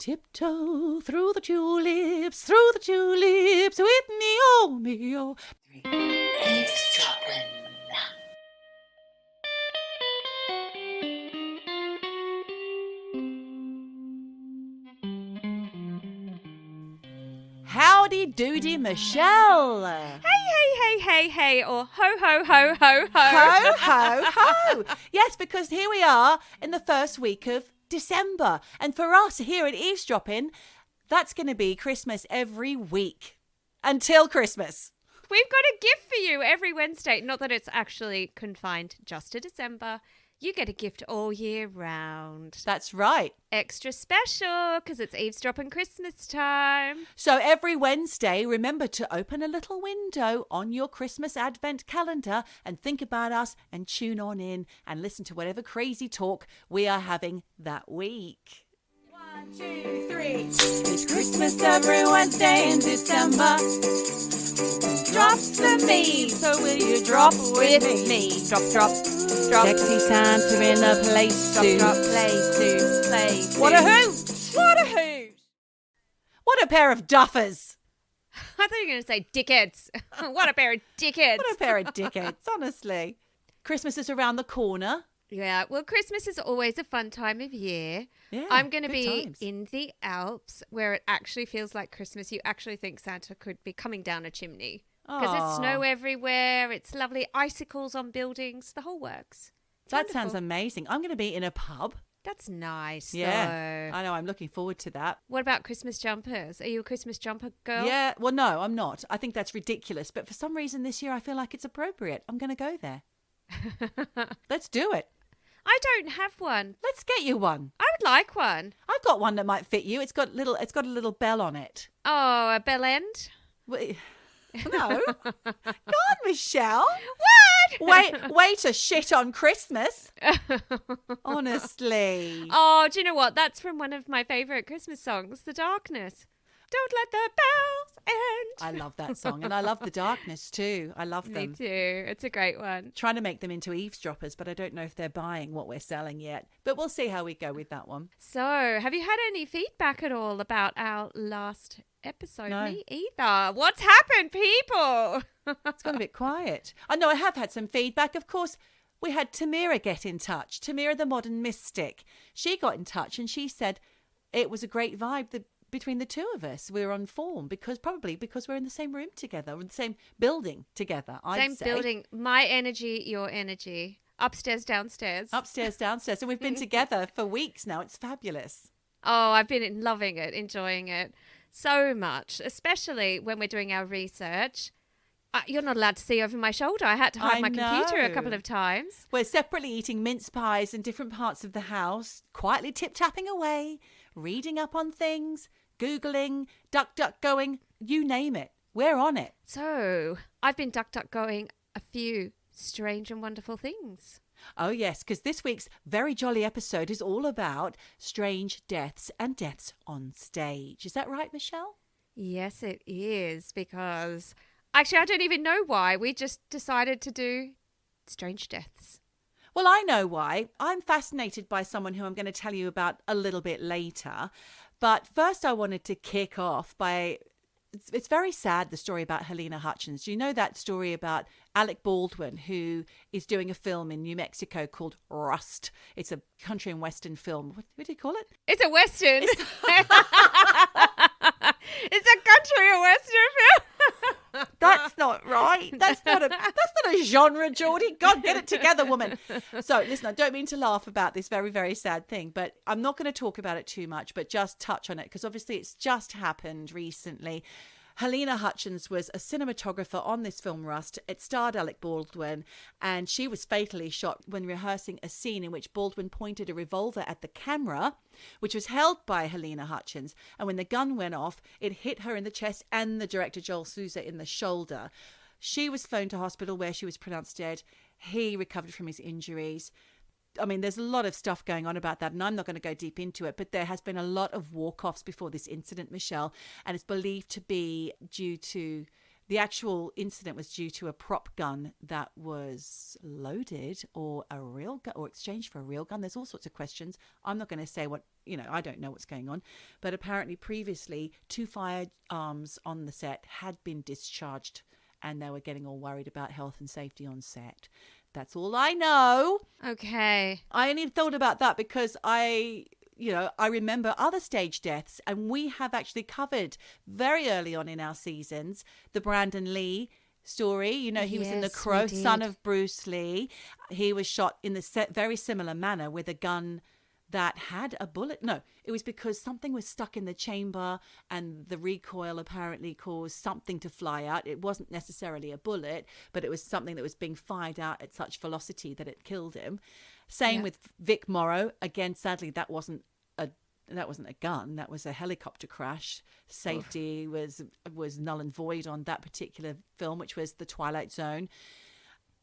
Tiptoe through the tulips with me, oh, me, oh. Eavesdroppin. Howdy doody, Michelle. Hey, or ho, ho, ho, ho, ho. Ho, ho, ho. Yes, because here we are in the first week of December. And for us here at Eavesdroppin, that's going to be Christmas every week until Christmas. We've got a gift for you every Wednesday. Not that it's actually confined just to December. You get a gift all year round. That's right. Extra special because it's Eavesdroppin' Christmas time. So every Wednesday, remember to open a little window on your Christmas Advent calendar and think about us and tune on in and listen to whatever crazy talk we are having that week. 1, 2, 3. It's Christmas every Wednesday in December. Drop for me, so will you drop with me? Drop. Sexy Santa in a place to Play. What a hoot! What a hoot! What a pair of duffers! I thought you were going to say dickheads. What a pair of dickheads. What a pair of dickheads, honestly. Christmas is around the corner. Yeah, well, Christmas is always a fun time of year. Yeah, I'm going to good be times. in the Alps where it actually feels like Christmas. You actually think Santa could be coming down a chimney. Because it's snow everywhere. It's lovely. Icicles on buildings. The whole works. It's That wonderful. sounds amazing. I'm going to be in a pub. That's nice, Yeah, though. I know. I'm looking forward to that. What about Christmas jumpers? Are you a Christmas jumper girl? Yeah, well, no, I'm not. I think that's ridiculous. But for some reason this year, I feel like it's appropriate. I'm going to go there. Let's do it. I don't have one. Let's get you one. I would like one. I've got one that might fit you. It's got a little bell on it. Oh, a bell end? Wait, no. Go on, Michelle. What? Way to shit on Christmas. Honestly. Oh, do you know what? That's from one of my favourite Christmas songs, The Darkness. Don't let the bells end. I love that song. And I love The Darkness too. I love them. Me too. It's a great one. Trying to make them into eavesdroppers, but I don't know if they're buying what we're selling yet. But we'll see how we go with that one. So, have you had any feedback at all about our last episode? No. Me either. What's happened, people? It's gone a bit quiet. I know I have had some feedback. Of course, we had Tamira get in touch. Tamira, the modern mystic. She got in touch and she said it was a great vibe between the two of us. We were on form because we're in the same room together, in the same building together. Same building. My energy, your energy. Upstairs, downstairs. Upstairs, downstairs. And we've been together for weeks now. It's fabulous. Oh, I've been loving it, enjoying it so much, especially when we're doing our research. You're not allowed to see over my shoulder. I had to hide my computer a couple of times. We're separately eating mince pies in different parts of the house, quietly tip-tapping away, reading up on things, Googling, duck-going, you name it. We're on it. So, I've been duck-going a few strange and wonderful things. Oh, yes, because this week's very jolly episode is all about strange deaths and deaths on stage. Is that right, Michelle? Yes, it is, because actually, I don't even know why. We just decided to do strange deaths. Well, I know why. I'm fascinated by someone who I'm going to tell you about a little bit later. But first, I wanted to kick off by... It's very sad, the story about Halyna Hutchins. Do you know that story about Alec Baldwin, who is doing a film in New Mexico called Rust? It's a country and western film. What do you call it? It's a western. It's a country and western film. That's not right. That's not a genre, Geordie. God, get it together, woman. So, listen, I don't mean to laugh about this very, very sad thing, but I'm not going to talk about it too much, but just touch on it because obviously it's just happened recently. Halyna Hutchins was a cinematographer on this film Rust. It starred Alec Baldwin, and she was fatally shot when rehearsing a scene in which Baldwin pointed a revolver at the camera, which was held by Halyna Hutchins. And when the gun went off, it hit her in the chest and the director Joel Souza in the shoulder. She was flown to hospital where she was pronounced dead. He recovered from his injuries. I mean, there's a lot of stuff going on about that, and I'm not going to go deep into it, but there has been a lot of walk-offs before this incident, Michelle, and it's believed to be due to The actual incident was due to a prop gun that was loaded or a real gun or exchanged for a real gun. There's all sorts of questions. I'm not going to say what, I don't know what's going on. But apparently previously 2 firearms on the set had been discharged and they were getting all worried about health and safety on set. That's all I know. Okay. I only thought about that because I remember other stage deaths, and we have actually covered very early on in our seasons the Brandon Lee story. He was in The Crow, son of Bruce Lee. He was shot in the very similar manner with a gun that had a bullet. No, it was because something was stuck in the chamber and the recoil apparently caused something to fly out. It wasn't necessarily a bullet, but it was something that was being fired out at such velocity that it killed him. Same with Vic Morrow. Again, sadly, that wasn't a gun. That was a helicopter crash. Safety was null and void on that particular film, which was The Twilight Zone,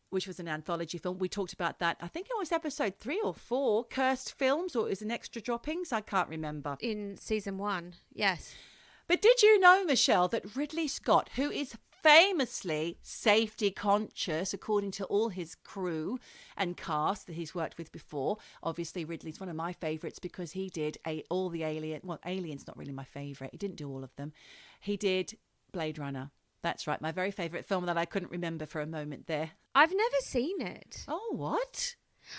which was an anthology film. We talked about that. I think it was episode 3 or 4, Cursed Films, or it was an extra droppings. I can't remember. In season 1, yes. But did you know, Michelle, that Ridley Scott, who is famously safety conscious, according to all his crew and cast that he's worked with before. Obviously, Ridley's one of my favourites because he did all the Alien. Well, Alien's not really my favourite. He didn't do all of them. He did Blade Runner. That's right. My very favourite film that I couldn't remember for a moment there. I've never seen it. Oh, what?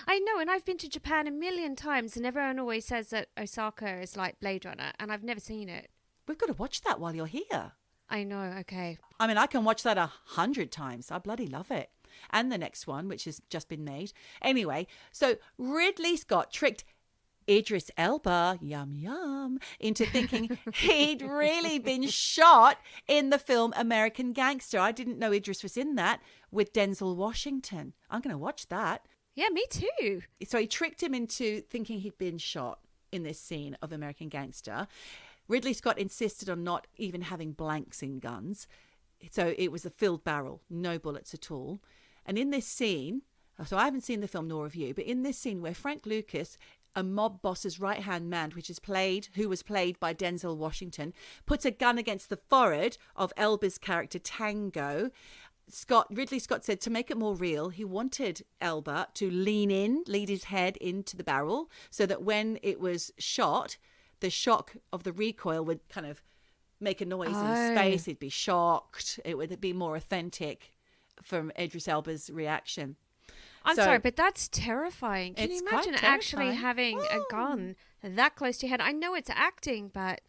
I know, and I've been to Japan a million times, and everyone always says that Osaka is like Blade Runner, and I've never seen it. We've got to watch that while you're here. I know, okay. I mean, I can watch that 100 times. I bloody love it. And the next one, which has just been made. Anyway, so Ridley Scott tricked Idris Elba, yum yum, into thinking he'd really been shot in the film American Gangster. I didn't know Idris was in that with Denzel Washington. I'm going to watch that. Yeah, me too. So he tricked him into thinking he'd been shot in this scene of American Gangster. Ridley Scott insisted on not even having blanks in guns. So it was a filled barrel, no bullets at all. And in this scene, so I haven't seen the film, nor have you, but in this scene where Frank Lucas, a mob boss's right-hand man, who was played by Denzel Washington, puts a gun against the forehead of Elba's character Tango. Ridley Scott said to make it more real, he wanted Elba to lead his head into the barrel so that when it was shot, the shock of the recoil would kind of make a noise in his face. He'd be shocked. It would be more authentic from Idris Elba's reaction. I'm sorry, but that's terrifying. Can you imagine actually having a gun that close to your head? I know it's acting, but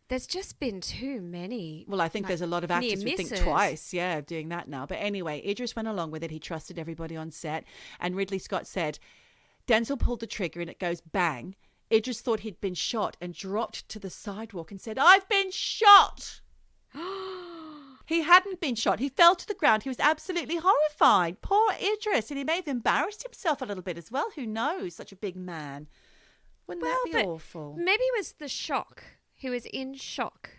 there's just been too many. Well, I think there's a lot of actors who think twice, doing that now. But anyway, Idris went along with it. He trusted everybody on set. And Ridley Scott said, Denzel pulled the trigger and it goes bang. Idris thought he'd been shot and dropped to the sidewalk and said, I've been shot. He hadn't been shot. He fell to the ground. He was absolutely horrified. Poor Idris. And he may have embarrassed himself a little bit as well. Who knows? Such a big man. Wouldn't that be awful? Maybe it was the shock. He was in shock.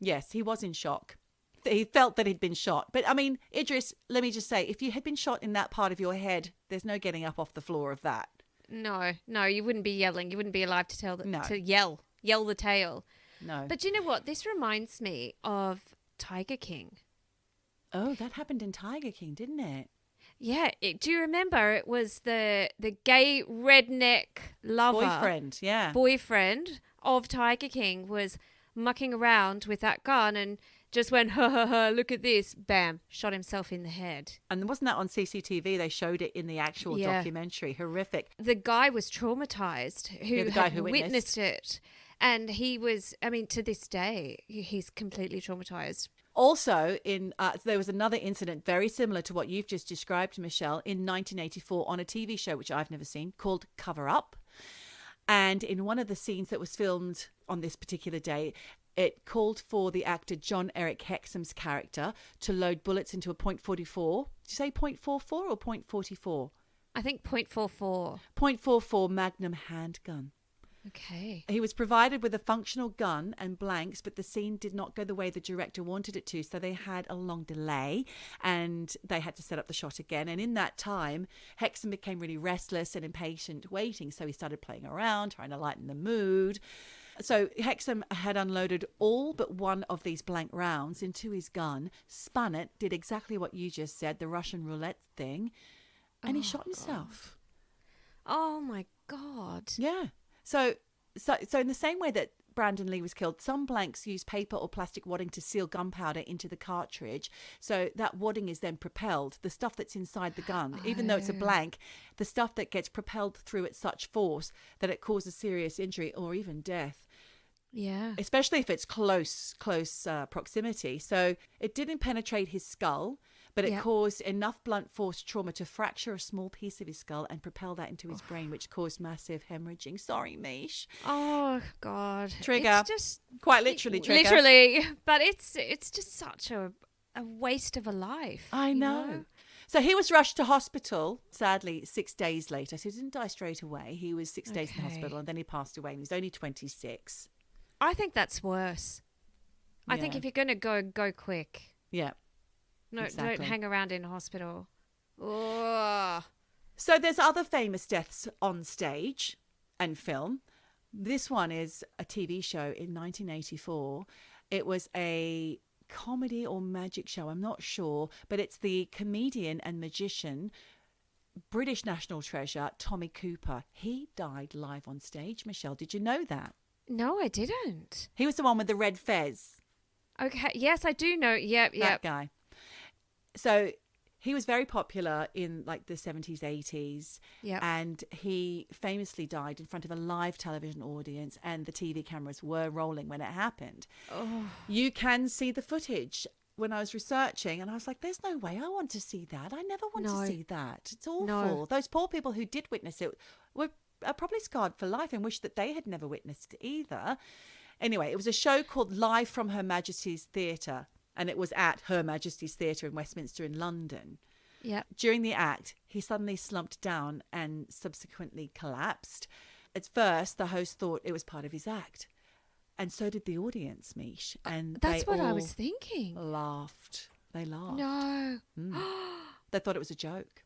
Yes, he was in shock. He felt that he'd been shot. But I mean, Idris, let me just say, if you had been shot in that part of your head, there's no getting up off the floor of that. No, you wouldn't be yelling. You wouldn't be alive to to yell the tale. No. But you know what? This reminds me of Tiger King. Oh, that happened in Tiger King, didn't it? Yeah. Do you remember? It was the gay redneck lover. Boyfriend of Tiger King was mucking around with that gun and just went, ha, ha, ha, look at this. Bam, shot himself in the head. And wasn't that on CCTV? They showed it in the actual documentary. Horrific. The guy was traumatized who witnessed it. And he was, to this day, he's completely traumatized. Also, there was another incident very similar to what you've just described, Michelle, in 1984 on a TV show, which I've never seen, called Cover Up. And in one of the scenes that was filmed on this particular day, it called for the actor John Eric Hexam's character to load bullets into a .44. Did you say .44 or .44? I think .44. .44 Magnum handgun. Okay. He was provided with a functional gun and blanks, but the scene did not go the way the director wanted it to. So they had a long delay and they had to set up the shot again. And in that time, Hexam became really restless and impatient waiting. So he started playing around, trying to lighten the mood. So Hexham had unloaded all but one of these blank rounds into his gun, spun it, did exactly what you just said, the Russian roulette thing, and he shot himself. Oh my God. Yeah. So in the same way that Brandon Lee was killed, some blanks use paper or plastic wadding to seal gunpowder into the cartridge. So that wadding is then propelled. The stuff that's inside the gun, even though it's a blank, the stuff that gets propelled through at such force that it causes serious injury or even death. Yeah. Especially if it's close proximity. So it didn't penetrate his skull, but it caused enough blunt force trauma to fracture a small piece of his skull and propel that into his brain, which caused massive hemorrhaging. Sorry, Mish. Oh, God. Trigger. It's just... Quite literally trigger. Literally. But it's just such a waste of a life. I know. So he was rushed to hospital, sadly, 6 days later. So he didn't die straight away. He was 6 days in hospital and then he passed away and he was only 26. I think that's worse. I think if you're going to go quick. Yeah. No, exactly. Don't hang around in hospital. Oh. So there's other famous deaths on stage and film. This one is a TV show in 1984. It was a comedy or magic show, I'm not sure, but it's the comedian and magician, British national treasure, Tommy Cooper. He died live on stage. Michelle, did you know that? No, I didn't. He was the one with the red fez. Okay, yes, I do know. Yep. That guy. So he was very popular in like the 70s, 80s. Yeah. And he famously died in front of a live television audience and the TV cameras were rolling when it happened. Oh. You can see the footage when I was researching and I was like, there's no way I want to see that. I never want to see that. It's awful. No. Those poor people who did witness it were probably scarred for life and wish that they had never witnessed it either. Anyway, it was a show called Live from Her Majesty's Theatre. And it was at Her Majesty's Theatre in Westminster in London. Yeah. During the act, he suddenly slumped down and subsequently collapsed. At first, the host thought it was part of his act. And so did the audience, Mish. And that's what I was thinking. Laughed. They laughed. No. They thought it was a joke.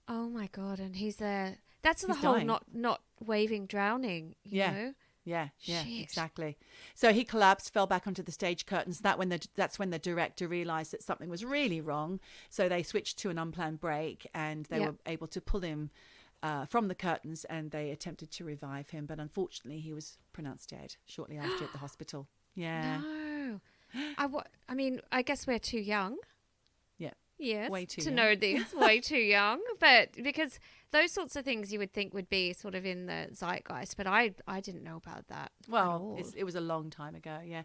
Oh, my God. And he's there. That's the He's whole dying. not waving, drowning, you know? Yeah, Shit. exactly. So he collapsed, fell back onto the stage curtains. That's when the director realised that something was really wrong. So they switched to an unplanned break and they were able to pull him from the curtains and they attempted to revive him. But unfortunately, he was pronounced dead shortly after at the hospital. Yeah. No. I mean, I guess we're too young. Yeah. Yes, way too to young. know this, way too young. But because those sorts of things you would think would be sort of in the zeitgeist, but I didn't know about that. Well, it was a long time ago, yeah.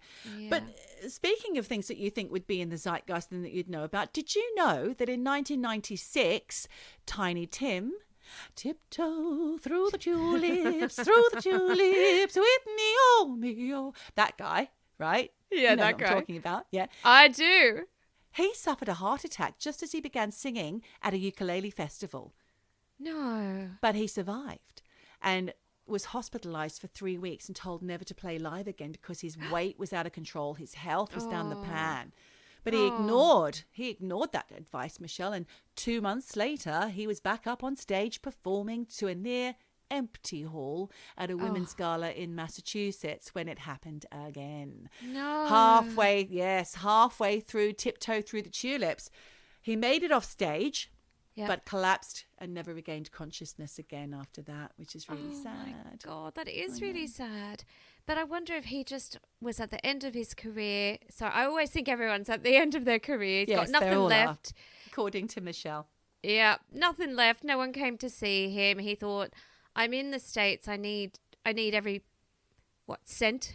But speaking of things that you think would be in the zeitgeist and that you'd know about, did you know that in 1996, Tiny Tim, tiptoe through the tulips, with me, oh, that guy, right? Yeah, you know that what guy. I'm talking about, yeah. I do. He suffered a heart attack just as he began singing at a ukulele festival. No. But he survived and was hospitalised for 3 weeks and told never to play live again because his weight was out of control, his health was down the pan. But he ignored that advice, Michelle, and 2 months later he was back up on stage performing to a near empty hall at a women's gala in Massachusetts when it happened again. No. Halfway through Tiptoe Through the Tulips, he made it off stage, but collapsed and never regained consciousness again after that, which is really sad. Oh my God, that is really sad. But I wonder if he just was at the end of his career. So I always think everyone's at the end of their career. He's got nothing left. According to Michelle. Yeah, nothing left. No one came to see him. He thought, I'm in the States. I need every cent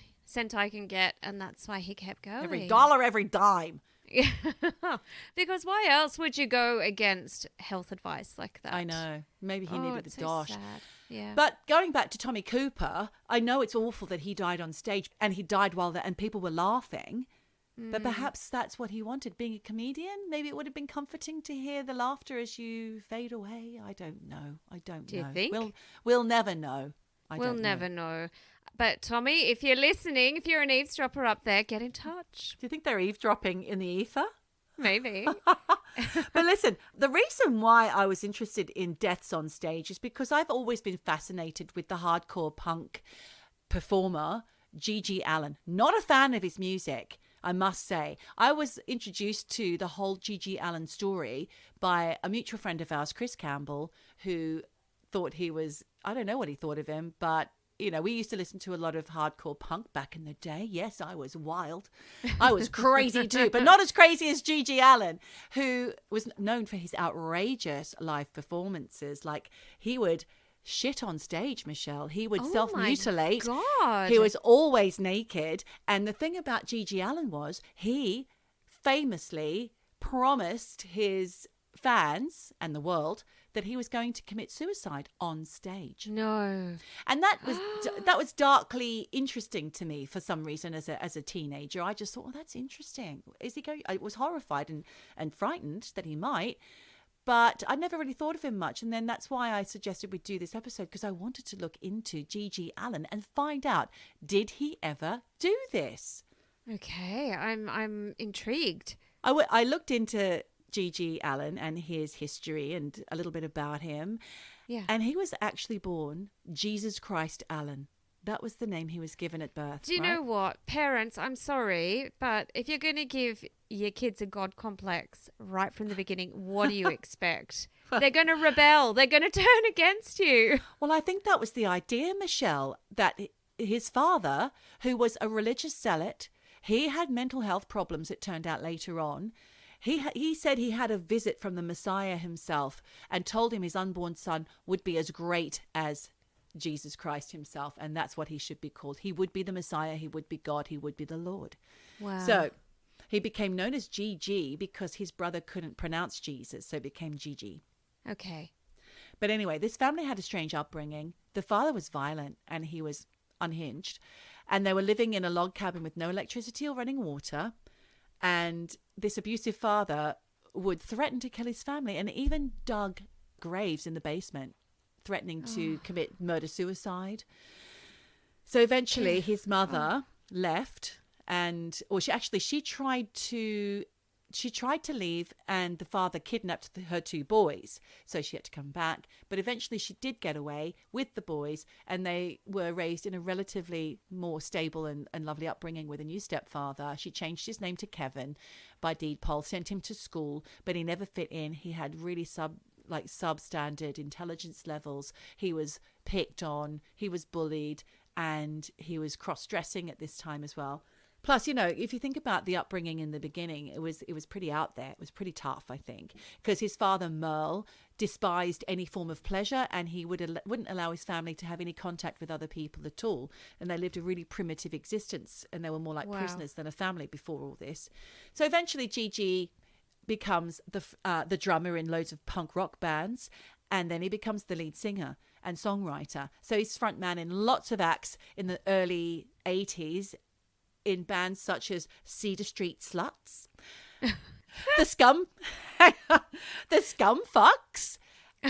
I can get, and that's why he kept going. Every dollar, every dime. Yeah. Because why else would you go against health advice like that? I know. Maybe he needed a dosh. Sad. Yeah. But going back to Tommy Cooper, I know it's awful that he died on stage and he died and people were laughing. But perhaps that's what he wanted, being a comedian. Maybe it would have been comforting to hear the laughter as you fade away. I don't know. Do you think? We'll never know. We'll never know. But Tommy, if you're listening, if you're an eavesdropper up there, get in touch. Do you think they're eavesdropping in the ether? Maybe. But listen, the reason why I was interested in deaths on stage is because I've always been fascinated with the hardcore punk performer, Gigi Allin. Not a fan of his music, I must say. I was introduced to the whole Gigi Allin story by a mutual friend of ours, Chris Campbell, who thought he was, I don't know what he thought of him, but you know, we used to listen to a lot of hardcore punk back in the day. Yes, I was wild. I was crazy too, but not as crazy as Gigi Allin, who was known for his outrageous live performances. Like, he would shit on stage, Michelle. He would self-mutilate. God. He was always naked. And the thing about Gigi Allin was he famously promised his fans and the world that he was going to commit suicide on stage. No. And that was darkly interesting to me for some reason as a teenager. I just thought, well, that's interesting. Is he going? I was horrified and frightened that he might, but I never really thought of him much. And then that's why I suggested we do this episode, because I wanted to look into Gigi Allin and find out, did he ever do this? Okay, I'm intrigued. I looked into Gigi Allin and his history and a little bit about him. Yeah. And he was actually born Jesus Christ Allin. That was the name he was given at birth. Do you know what? Parents, I'm sorry, but if you're going to give your kids a God complex right from the beginning, what do you expect? They're going to rebel. They're going to turn against you. Well, I think that was the idea, Michelle, that his father, who was a religious zealot, he had mental health problems, it turned out later on. He said he had a visit from the Messiah himself and told him his unborn son would be as great as Jesus Christ himself, and that's what he should be called. He would be the Messiah, he would be God, he would be the Lord. Wow. So he became known as Gigi because his brother couldn't pronounce Jesus, so it became Gigi. Okay. But anyway, this family had a strange upbringing. The father was violent and he was unhinged, and they were living in a log cabin with no electricity or running water. And this abusive father would threaten to kill his family and even dug graves in the basement, threatening to commit murder-suicide. So eventually his mother left, she tried to leave, and the father kidnapped her two boys. So she had to come back. But eventually she did get away with the boys, and they were raised in a relatively more stable and lovely upbringing with a new stepfather. She changed his name to Kevin by deed poll, sent him to school, but he never fit in. He had really substandard intelligence levels. He was picked on, he was bullied, and he was cross-dressing at this time as well. Plus, you know, if you think about the upbringing in the beginning, it was pretty out there. It was pretty tough, I think, because his father, Merle, despised any form of pleasure, and he wouldn't allow his family to have any contact with other people at all. And they lived a really primitive existence, and they were more like prisoners than a family before all this. So eventually Gigi becomes the drummer in loads of punk rock bands, and then he becomes the lead singer and songwriter. So he's frontman in lots of acts in the early 80s, in bands such as Cedar Street Sluts, the Scum Fucks,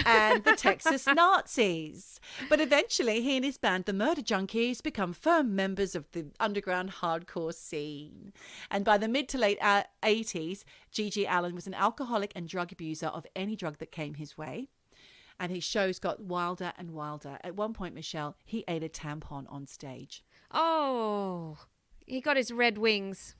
and the Texas Nazis. But eventually he and his band, the Murder Junkies, become firm members of the underground hardcore scene. And by the mid to late 80s, Gigi Allin was an alcoholic and drug abuser of any drug that came his way. And his shows got wilder and wilder. At one point, Michelle, he ate a tampon on stage. Oh, he got his red wings.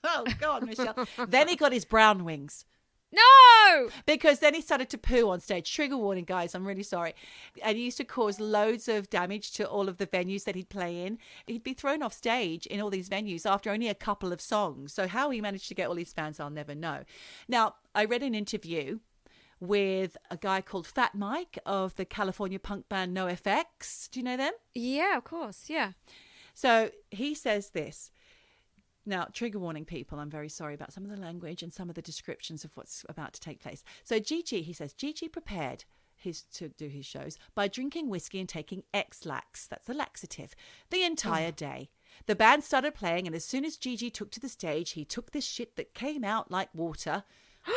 Oh, God, Michelle. Then he got his brown wings. No! Because then he started to poo on stage. Trigger warning, guys. I'm really sorry. And he used to cause loads of damage to all of the venues that he'd play in. He'd be thrown off stage in all these venues after only a couple of songs. So how he managed to get all his fans, I'll never know. Now, I read an interview with a guy called Fat Mike of the California punk band NoFX. Do you know them? Yeah, of course. Yeah. So he says this. Now, trigger warning, people, I'm very sorry about some of the language and some of the descriptions of what's about to take place. So he says, Gigi prepared to do his shows by drinking whiskey and taking X-Lax, that's a laxative, the entire day. The band started playing, and as soon as Gigi took to the stage, he took this shit that came out like water.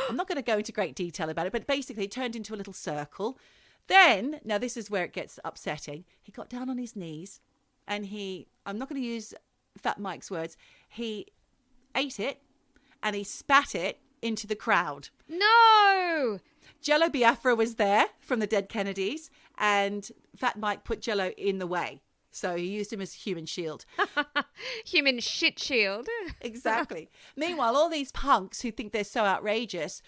I'm not going to go into great detail about it, but basically it turned into a little circle. Then, now this is where it gets upsetting, he got down on his knees, and I'm not going to use Fat Mike's words, he ate it and he spat it into the crowd. No! Jello Biafra was there from the Dead Kennedys, and Fat Mike put Jello in the way. So he used him as a human shield. Human shit shield. Exactly. Meanwhile, all these punks who think they're so outrageous,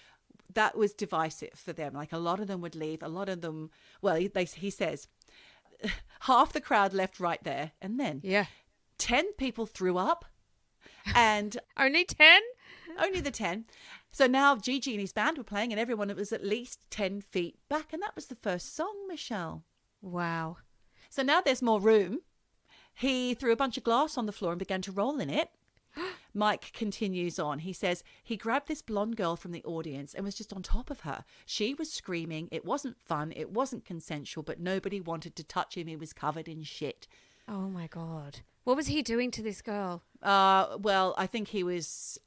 that was divisive for them. Like, a lot of them would leave. A lot of them, well, he says, half the crowd left right there. And then 10 people threw up. And only 10? Only the 10. So now Gigi and his band were playing, and everyone was at least 10 feet back. And that was the first song, Michelle. Wow. So now there's more room. He threw a bunch of glass on the floor and began to roll in it. Mike continues on. He says he grabbed this blonde girl from the audience and was just on top of her. She was screaming. It wasn't fun. It wasn't consensual, but nobody wanted to touch him. He was covered in shit. Oh, my God. What was he doing to this girl? Well, I think he was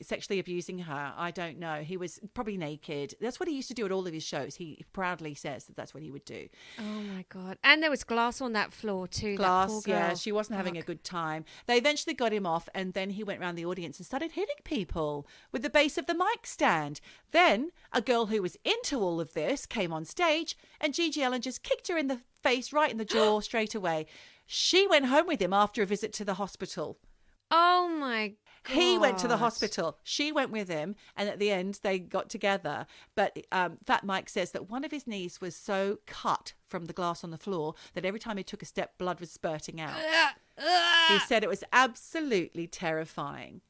sexually abusing her. I don't know. He was probably naked. That's what he used to do at all of his shows. He proudly says that that's what he would do. Oh, my God. And there was glass on that floor too. Glass, that poor girl. Yeah. She wasn't having a good time. They eventually got him off, and then he went around the audience and started hitting people with the base of the mic stand. Then a girl who was into all of this came on stage, and Gigi Allen just kicked her in the face, right in the jaw, straight away. She went home with him after a visit to the hospital. Oh, my God. He went to the hospital. She went with him. And at the end, they got together. But Fat Mike says that one of his knees was so cut from the glass on the floor that every time he took a step, blood was spurting out. He said it was absolutely terrifying.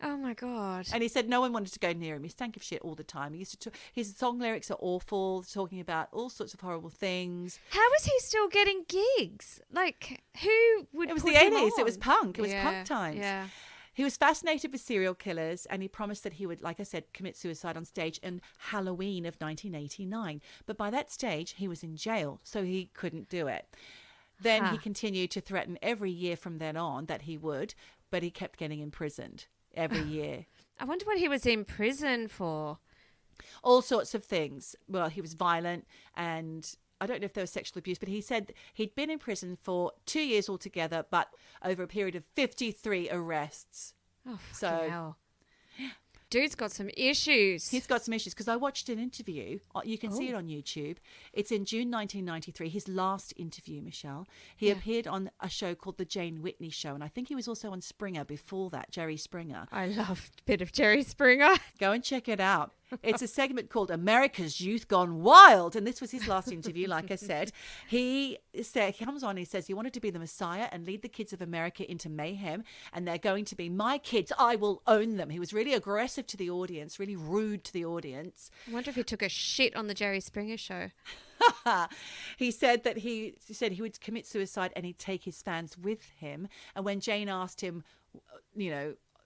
Oh, my God. And he said no one wanted to go near him. He stank of shit all the time. He used to his song lyrics are awful, talking about all sorts of horrible things. How was he still getting gigs? Like, who would It was put the him 80s. on? It was punk. It was punk times. Yeah. He was fascinated with serial killers, and he promised that he would, like I said, commit suicide on stage in Halloween of 1989. But by that stage, he was in jail, so he couldn't do it. Then he continued to threaten every year from then on that he would, but he kept getting imprisoned every year. I wonder what he was in prison for. All sorts of things. Well, he was violent, and I don't know if there was sexual abuse, but he said he'd been in prison for 2 years altogether, but over a period of 53 arrests. Oh, so hell. Dude's got some issues. He's got some issues, because I watched an interview. You can see it on YouTube. It's in June 1993, his last interview, Michelle. He appeared on a show called The Jane Whitney Show, and I think he was also on Springer before that, Jerry Springer. I love a bit of Jerry Springer. Go and check it out. It's a segment called America's Youth Gone Wild. And this was his last interview, like I said. He comes on and he says he wanted to be the Messiah and lead the kids of America into mayhem. And they're going to be my kids. I will own them. He was really aggressive to the audience, really rude to the audience. I wonder if he took a shit on the Jerry Springer show. He said that he would commit suicide and he'd take his fans with him. And when Jane asked him,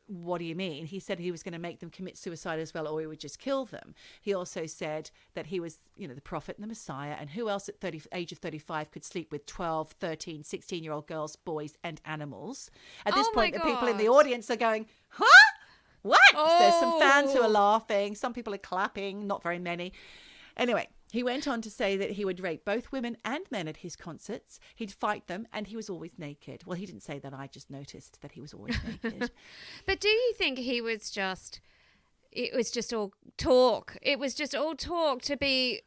what do you mean? He said he was going to make them commit suicide as well, or he would just kill them. He also said that he was, the prophet and the Messiah, and who else at age of 35 could sleep with 12, 13, 16-year-old girls, boys, and animals? At this point, the people in the audience are going, huh? What? Oh. There's some fans who are laughing. Some people are clapping, not very many. Anyway, he went on to say that he would rape both women and men at his concerts. He'd fight them, and he was always naked. Well, he didn't say that. I just noticed that he was always naked. But do you think it was just all talk? It was just all talk to be,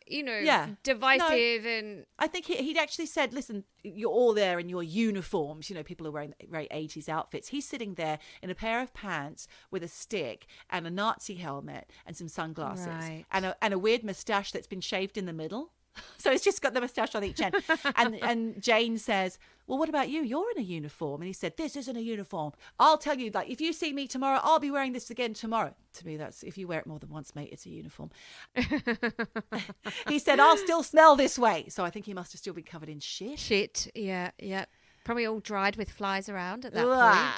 divisive. No, and I think he'd actually said, listen, you're all there in your uniforms. People are wearing very 80s outfits. He's sitting there in a pair of pants with a stick and a Nazi helmet and some sunglasses, right, and a weird moustache that's been shaved in the middle. So it's just got the moustache on each end. And Jane says, well, what about you? You're in a uniform. And he said, this isn't a uniform. I'll tell you, if you see me tomorrow, I'll be wearing this again tomorrow. To me, that's, if you wear it more than once, mate, it's a uniform. He said, I'll still smell this way. So I think he must have still been covered in shit. Shit, yeah. Probably all dried with flies around at that point.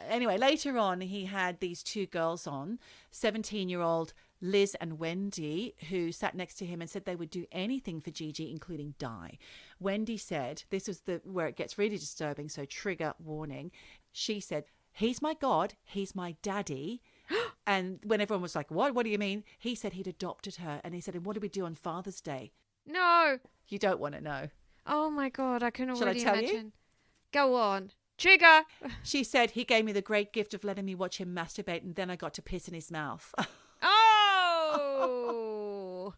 Anyway, later on, he had these two girls on, 17-year-old Liz and Wendy, who sat next to him and said they would do anything for Gigi, including die. Wendy said, this was where it gets really disturbing, so trigger warning. She said, he's my God, he's my daddy. And when everyone was like, what do you mean? He said he'd adopted her. And he said, and what do we do on Father's Day? No. You don't want to know. Oh my God, I can already Shall I tell imagine. you? Go on. Trigger. She said, he gave me the great gift of letting me watch him masturbate, and then I got to piss in his mouth. Oh.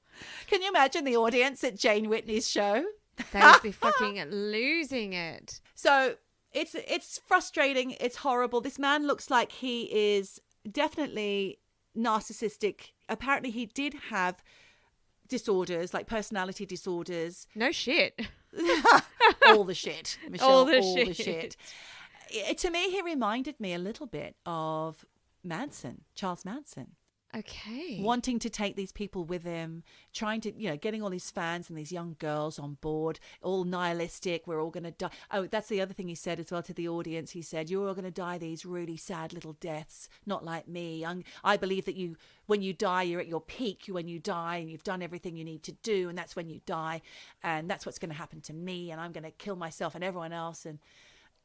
Can you imagine the audience at Jane Whitney's show? They would be fucking losing it. So it's frustrating. It's horrible. This man looks like he is definitely narcissistic. Apparently he did have disorders, like personality disorders. No shit. All the shit, Michelle. All the shit. To me, he reminded me a little bit of Manson, Charles Manson. Okay. Wanting to take these people with him, trying to, getting all these fans and these young girls on board, all nihilistic. We're all going to die. Oh, that's the other thing he said as well to the audience. He said, you're all going to die these really sad little deaths, not like me. I believe that when you die, you're at your peak when you die and you've done everything you need to do. And that's when you die. And that's what's going to happen to me. And I'm going to kill myself and everyone else.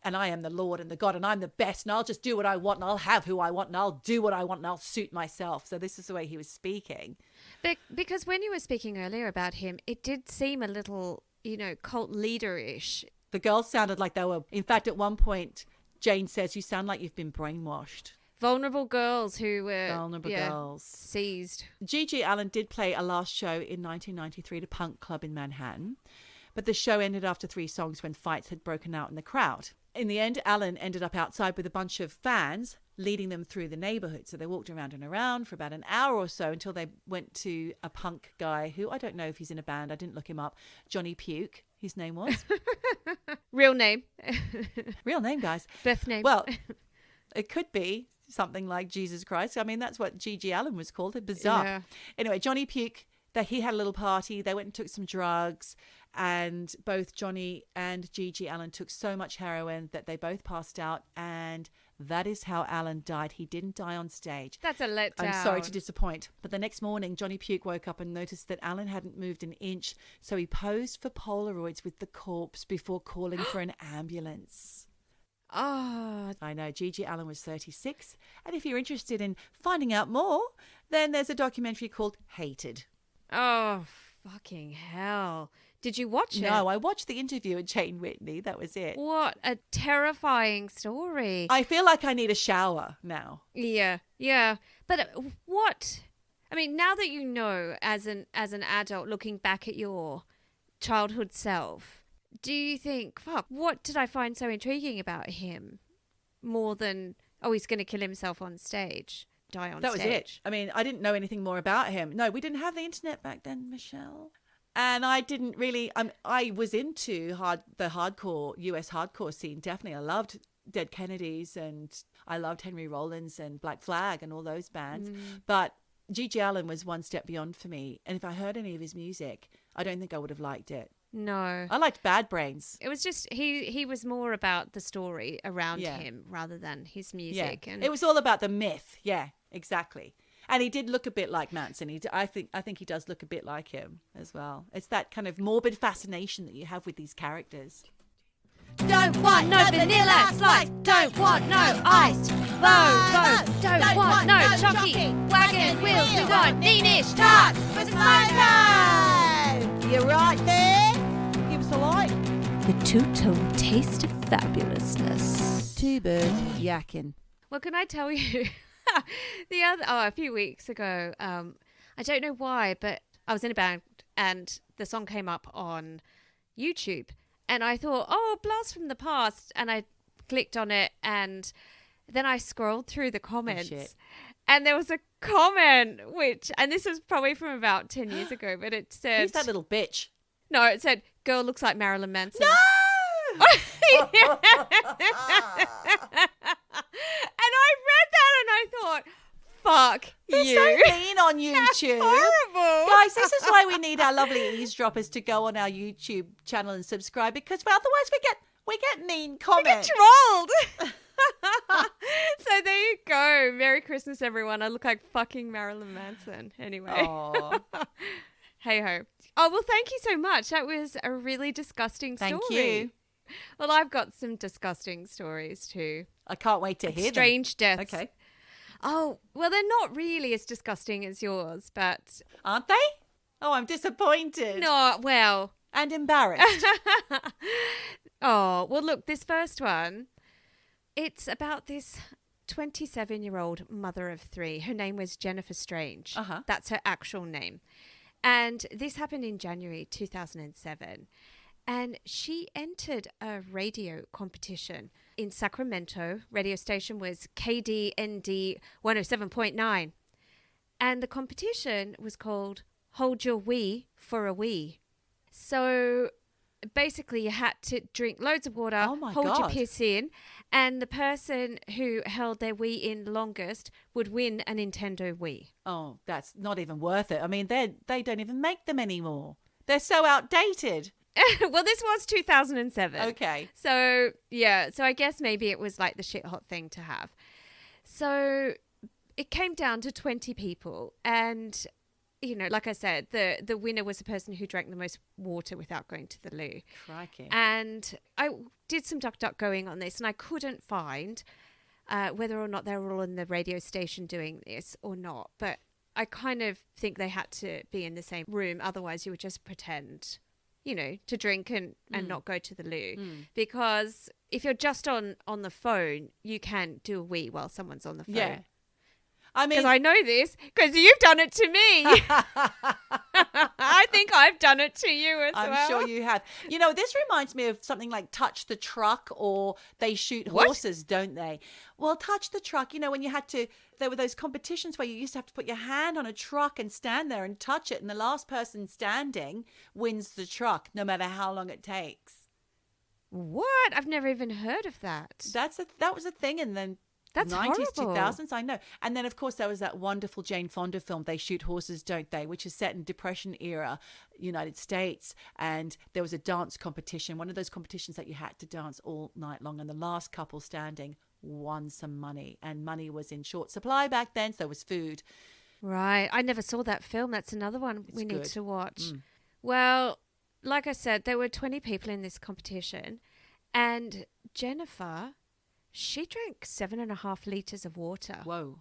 And I am the Lord and the God, and I'm the best, and I'll just do what I want, and I'll have who I want, and I'll do what I want, and I'll suit myself. So this is the way he was speaking. Because when you were speaking earlier about him, it did seem a little, cult leader-ish. The girls sounded like they were, in fact, at one point, Jane says, you sound like you've been brainwashed. Vulnerable girls who were seized. Gigi Allin did play a last show in 1993 at a punk club in Manhattan, but the show ended after 3 songs when fights had broken out in the crowd. In the end, Allin ended up outside with a bunch of fans, leading them through the neighborhood. So they walked around and around for about an hour or so until they went to a punk guy who, I don't know if he's in a band, I didn't look him up, Johnny Puke, his name was. Real name. Real name, guys. Birth name. Well, it could be something like Jesus Christ. I mean, that's what Gigi Allin was called. Bizarre. Yeah. Anyway, Johnny Puke, he had a little party. They went and took some drugs. And both Johnny and Gigi Allin took so much heroin that they both passed out. And that is how Allin died. He didn't die on stage. That's a letdown. I'm sorry to disappoint. But the next morning, Johnny Puke woke up and noticed that Allin hadn't moved an inch. So he posed for Polaroids with the corpse before calling for an ambulance. Oh. I know. Gigi Allin was 36. And if you're interested in finding out more, then there's a documentary called Hated. Oh, fucking hell. Did you watch it? No, I watched the interview with Jane Whitney. That was it. What a terrifying story. I feel like I need a shower now. Yeah. But now that you know as an adult looking back at your childhood self, do you think, fuck, what did I find so intriguing about him? More than, he's going to kill himself on stage, die on stage. That was it. I mean, I didn't know anything more about him. No, we didn't have the internet back then, Michelle. And I didn't really, I was into the hardcore, US hardcore scene, definitely. I loved Dead Kennedys and I loved Henry Rollins and Black Flag and all those bands. But Gigi Allin was one step beyond for me. And if I heard any of his music, I don't think I would have liked it. No. I liked Bad Brains. It was just, he was more about the story around him rather than his music. Yeah. And it was all about the myth. Yeah, exactly. And he did look a bit like Manson. I think he does look a bit like him as well. It's that kind of morbid fascination that you have with these characters. Don't want no vanilla slice. Don't want no ice. Vote. Don't want no chalky wagon wheels. We want Neenish tarts with smoko. You're right there. Give us a like. The two-tone taste of fabulousness. Two birds yakking. Well, can I tell you? A few weeks ago, I don't know why, but I was in a band and the song came up on YouTube and I thought, blast from the past. And I clicked on it and then I scrolled through the comments and there was a comment and this was probably from about 10 years ago, but it said... Who's that little bitch? No, it said, girl looks like Marilyn Manson. No! And I read that and I thought, fuck They're you. so mean on YouTube. Horrible. Guys, this is why we need our lovely eavesdroppers to go on our YouTube channel and subscribe, because otherwise we get mean comments. We get trolled. So there you go. Merry Christmas, everyone. I look like fucking Marilyn Manson. Anyway. Hey ho. Oh, well, thank you so much. That was a really disgusting story. Thank you. Well, I've got some disgusting stories too. I can't wait to hear them. Strange deaths. Okay. Oh, well, they're not really as disgusting as yours, but... Aren't they? Oh, I'm disappointed. No, well... And embarrassed. Oh, well, look, this first one, it's about this 27-year-old mother of 3. Her name was Jennifer Strange. That's her actual name. And this happened in January 2007. And she entered a radio competition in Sacramento. Radio station was KDND 107.9. And the competition was called Hold Your Wee for a Wee. So basically you had to drink loads of water, hold your piss in, and the person who held their wee in longest would win a Nintendo Wii. Oh, that's not even worth it. I mean, they don't even make them anymore. They're so outdated. Well, this was 2007. Okay. So, yeah. So I guess maybe it was like the shit hot thing to have. So it came down to 20 people. And, you know, like I said, the winner was the person who drank the most water without going to the loo. Crikey. And I did some going on this, and I couldn't find whether or not they were all in the radio station doing this or not. But I kind of think they had to be in the same room. Otherwise, you would just pretend, you know, to drink and not go to the loo. Because if you're just on the phone, you can do a wee while someone's on the phone. Yeah. I mean, because I know this because you've done it to me. I think I've done it to you as well. I'm sure you have. You know, this reminds me of something like Touch the Truck, or They Shoot Horses, don't they? Well, Touch the Truck, you know, when you had to, there were those competitions where you used to have to put your hand on a truck and stand there and touch it. And the last person standing wins the truck, no matter how long it takes. What? I've never even heard of that. That was a thing in the That's 90s, horrible. 2000s, I know. And then, of course, there was that wonderful Jane Fonda film, They Shoot Horses, Don't They?, which is set in Depression era United States. And there was a dance competition, one of those competitions that you had to dance all night long. And the last couple standing won some money. And money was in short supply back then, so was food. Right. I never saw that film. That's another one we need to watch. Well, like I said, there were 20 people in this competition. And Jennifer, she drank 7.5 litres of water. Whoa.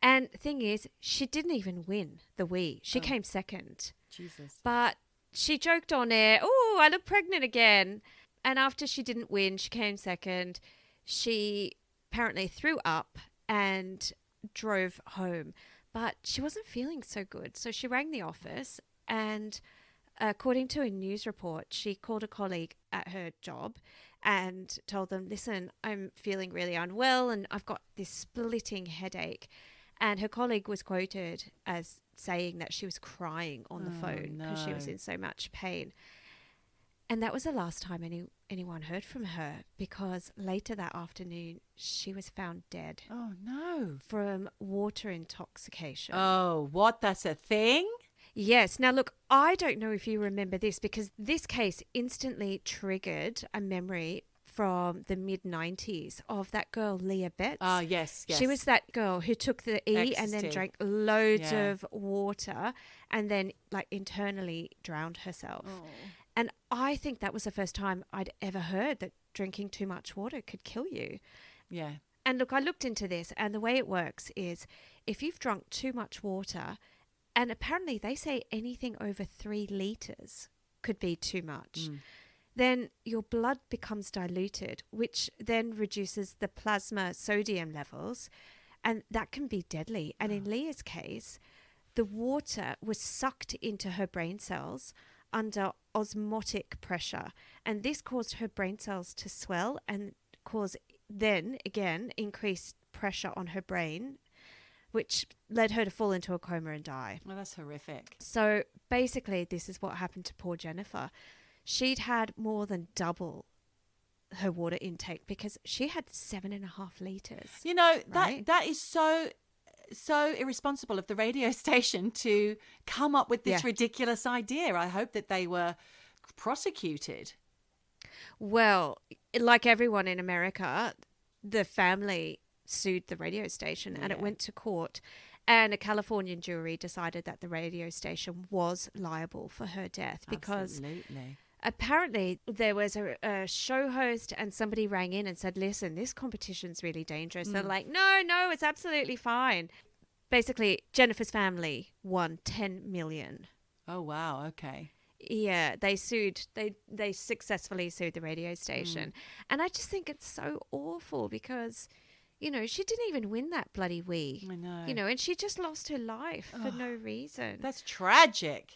And the thing is, she didn't even win the Wii. She came second. Jesus. But she joked on air, oh, I look pregnant again. And after she didn't win, she came second. She apparently threw up and drove home. But she wasn't feeling so good. So she rang the office, and according to a news report, she called a colleague at her job and told them, listen, I'm feeling really unwell and I've got this splitting headache. And her colleague was quoted as saying that she was crying on the phone because she was in so much pain. And that was the last time anyone heard from her, because later that afternoon, she was found dead. Oh, no. From water intoxication. Oh, what? That's a thing? Yes. Now, look, I don't know if you remember this, because this case instantly triggered a memory from the mid-90s of that girl, Leah Betts. Ah, yes. She was that girl who took the E and then drank loads of water and then, like, internally drowned herself. Oh. And I think that was the first time I'd ever heard that drinking too much water could kill you. Yeah. And look, I looked into this, and the way it works is if you've drunk too much water, and apparently they say anything over 3 litres could be too much, then your blood becomes diluted, which then reduces the plasma sodium levels, and that can be deadly. And in Leah's case, the water was sucked into her brain cells under osmotic pressure, and this caused her brain cells to swell and cause then again increased pressure on her brain, which led her to fall into a coma and die. Well, that's horrific. So basically, this is what happened to poor Jennifer. She'd had more than double her water intake because she had 7.5 litres. You know, right? that is so irresponsible of the radio station to come up with this ridiculous idea. I hope that they were prosecuted. Well, like everyone in America, the family sued the radio station and it went to court, and a Californian jury decided that the radio station was liable for her death because apparently there was a show host and somebody rang in and said, listen, this competition's really dangerous. They're like, no, it's absolutely fine. Basically, Jennifer's family won $10 million. Oh, wow. Okay. Yeah, they sued. They successfully sued the radio station. And I just think it's so awful because, you know, she didn't even win that bloody Wii. I know. You know, and she just lost her life for no reason. That's tragic.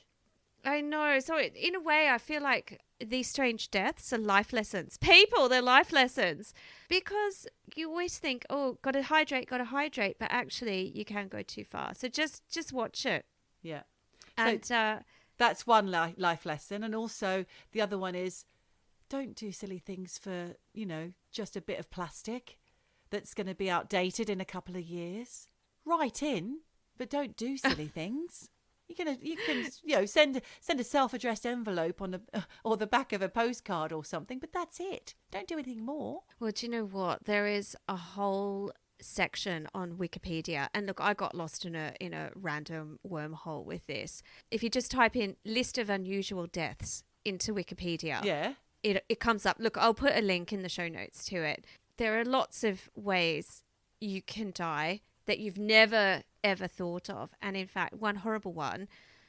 I know. So in a way, I feel like these strange deaths are life lessons. People, they're life lessons. Because you always think, oh, got to hydrate. But actually, you can go too far. So just watch it. Yeah. And so that's one life lesson. And also the other one is don't do silly things for, just a bit of plastic that's going to be outdated in a couple of years. Write in, but don't do silly things. You can send a self-addressed envelope on or the back of a postcard or something, but that's it. Don't do anything more. Well, do you know what? There is a whole section on Wikipedia, and look, I got lost in a random wormhole with this. If you just type in list of unusual deaths into Wikipedia, yeah, it comes up. Look, I'll put a link in the show notes to it. There are lots of ways you can die that you've never, ever thought of. And in fact, one horrible one,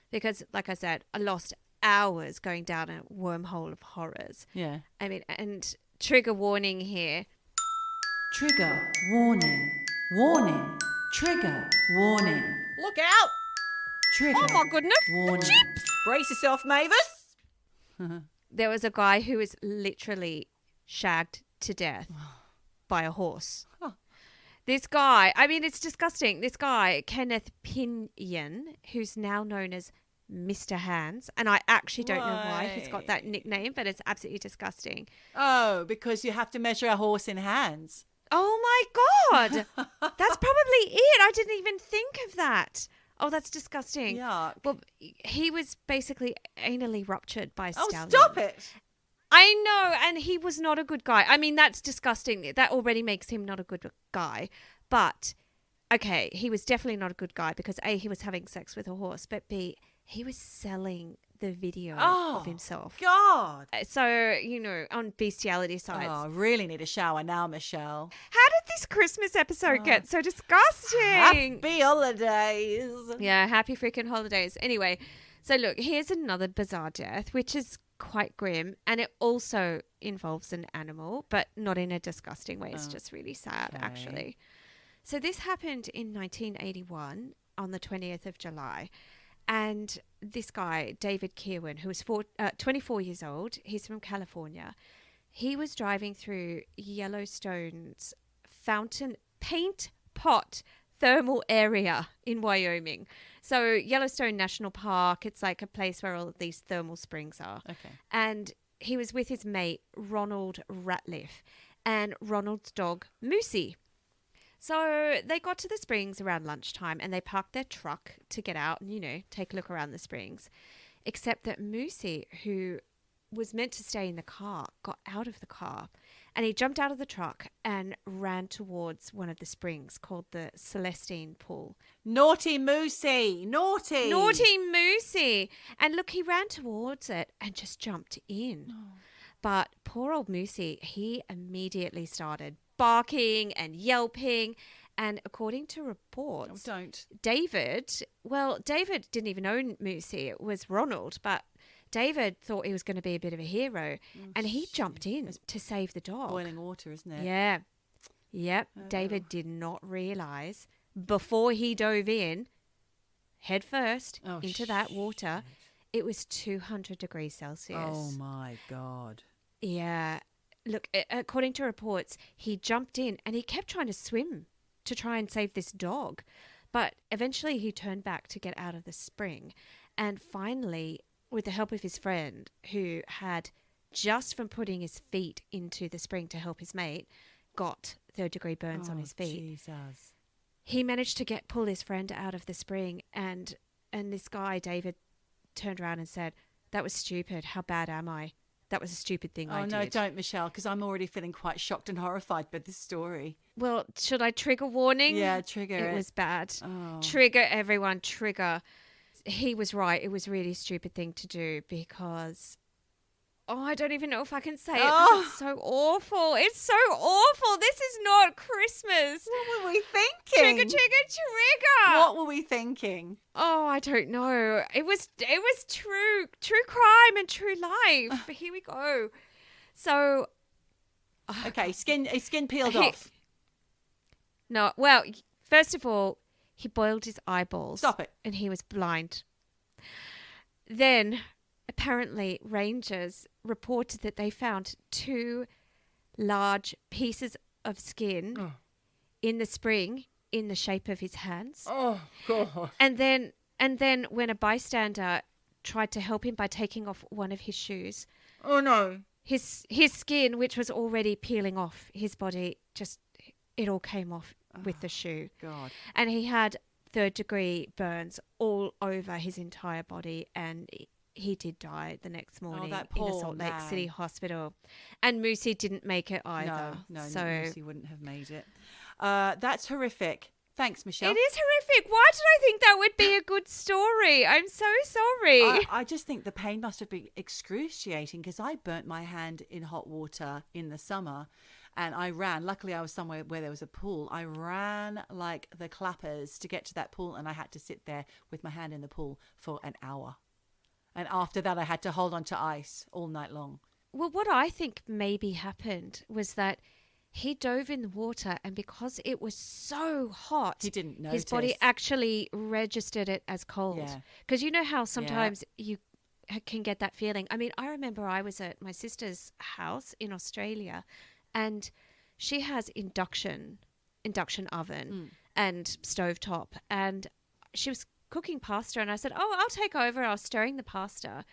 because like I said, I lost hours going down a wormhole of horrors. Yeah. I mean, and trigger warning here. Trigger warning. Warning. Trigger warning. Look out! Trigger. Oh my goodness. Warning. Chips. Brace yourself, Mavis. There was a guy who was literally shagged to death by a horse. Huh. This guy, I mean, it's disgusting. This guy, Kenneth Pinion, who's now known as Mr. Hands, and I actually don't know why he's got that nickname, but it's absolutely disgusting. Oh, because you have to measure a horse in hands. Oh my God. That's probably it. I didn't even think of that. Oh, that's disgusting. Yuck. Well, he was basically anally ruptured by a stallion. Oh, stop it. I know, and he was not a good guy. I mean, that's disgusting. That already makes him not a good guy. But, okay, he was definitely not a good guy because A, he was having sex with a horse, but B, he was selling the video of himself. God. So, on bestiality sites. Oh, I really need a shower now, Michelle. How did this Christmas episode get so disgusting? Happy holidays. Yeah, happy freaking holidays. Anyway, so look, here's another bizarre death, which is quite grim, and it also involves an animal, but not in a disgusting way. It's just really sad, actually. So this happened in 1981 on the 20th of July, and this guy, David Kirwan, who was 24 years old, he's from California, he was driving through Yellowstone's Fountain Paint Pot thermal area in Wyoming. So Yellowstone National Park, it's like a place where all of these thermal springs are. Okay. And he was with his mate, Ronald Ratliff, and Ronald's dog, Moosey. So they got to the springs around lunchtime and they parked their truck to get out and, take a look around the springs. Except that Moosey, who was meant to stay in the car, got out of the car. And he jumped out of the truck and ran towards one of the springs called the Celestine Pool. Naughty Moosey. Naughty. Naughty Moosey. And look, he ran towards it and just jumped in. Oh. But poor old Moosey, he immediately started barking and yelping. And according to reports, David didn't even own Moosey. It was Ronald, but David thought he was going to be a bit of a hero, and he jumped in to save the dog. Boiling water, isn't it? Yeah. Yep. Oh. David did not realise before he dove in, head first, into that water, it was 200 degrees Celsius. Oh, my God. Yeah. Look, according to reports, he jumped in and he kept trying to swim to try and save this dog. But eventually he turned back to get out of the spring. And finally, with the help of his friend, who had, just from putting his feet into the spring to help his mate, got third-degree burns on his feet. Jesus. He managed to pull his friend out of the spring, and this guy, David, turned around and said, "That was stupid. How bad am I? That was a stupid thing I did." Oh, no, don't, Michelle, because I'm already feeling quite shocked and horrified by this story. Well, should I trigger warning? Yeah, trigger it. It was bad. Oh. Trigger, everyone, trigger. He was right. It was a really stupid thing to do because, I don't even know if I can say it. It's so awful. It's so awful. This is not Christmas. What were we thinking? Trigger, trigger, trigger. What were we thinking? Oh, I don't know. It was true crime and true life. But here we go. So, okay, skin peeled off. No, well, first of all, he boiled his eyeballs. Stop it. And he was blind. Then, apparently, rangers reported that they found 2 large pieces of skin in the spring in the shape of his hands. Oh, God. And then when a bystander tried to help him by taking off one of his shoes. Oh, no. His skin, which was already peeling off his body, it all came off with the shoe. God. And he had 3rd-degree burns all over his entire body, and he did die the next morning in a Salt Lake City hospital. And Moosey didn't make it either. No, so Moosey wouldn't have made it. That's horrific. Thanks, Michelle. It is horrific. Why did I think that would be a good story? I'm so sorry. I just think the pain must have been excruciating because I burnt my hand in hot water in the summer and I ran. Luckily, I was somewhere where there was a pool. I ran like the clappers to get to that pool and I had to sit there with my hand in the pool for an hour. And after that, I had to hold on to ice all night long. Well, what I think maybe happened was that he dove in the water, and because it was so hot, he didn't notice. His body actually registered it as cold. Because you know how sometimes you can get that feeling. I mean, I remember I was at my sister's house in Australia, and she has induction oven and stovetop, and she was cooking pasta, and I said, "Oh, I'll take over." I was stirring the pasta,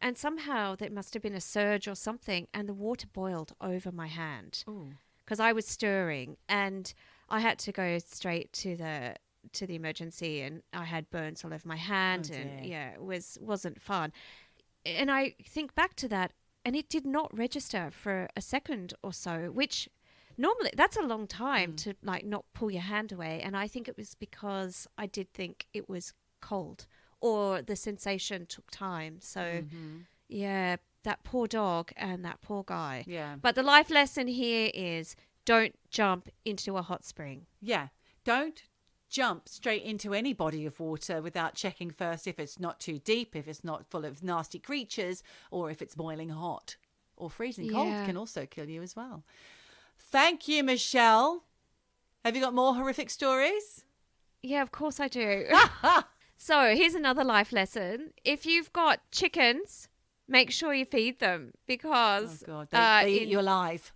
and somehow there must have been a surge or something, and the water boiled over my hand. Ooh. Because I was stirring, and I had to go straight to the emergency, and I had burns all over my hand, and it wasn't fun. And I think back to that, and it did not register for a second or so, which normally that's a long time to like not pull your hand away. And I think it was because I did think it was cold, or the sensation took time. So that poor dog and that poor guy. Yeah. But the life lesson here is don't jump into a hot spring. Yeah. Don't jump straight into any body of water without checking first if it's not too deep, if it's not full of nasty creatures, or if it's boiling hot. Or freezing cold can also kill you as well. Thank you, Michelle. Have you got more horrific stories? Yeah, of course I do. So here's another life lesson. If you've got chickens, make sure you feed them because... Oh, God. They eat you alive.